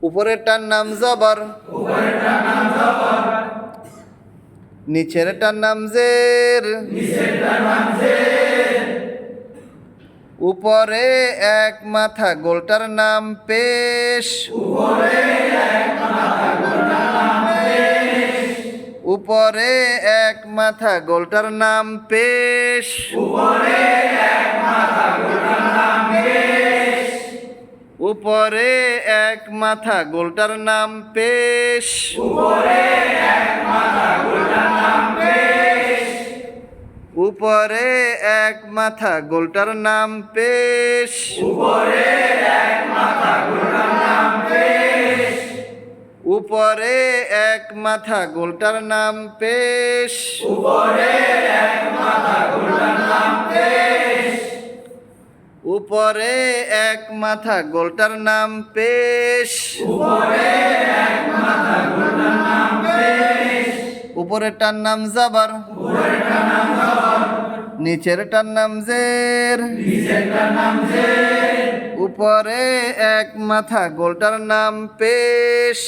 উপরেরটার নাম জবর, নিচেরটার নাম জের, উপরে এক মাথা গোলটার নাম পেশ, উপরে এক মাথা গোলটার নাম পেশ, উপরে এক মাথা গোলটার নাম পেশ, উপরে এক মাথা গোলটার নাম পেশ, উপরে এক মাথা গোলটার নাম পেশ, উপরে এক মাথা গোলটার নাম পেশ, উপরেরটার নাম জবর, নিচেরটার নাম জের, উপরে এক মাথা গোলটার নাম পেশ,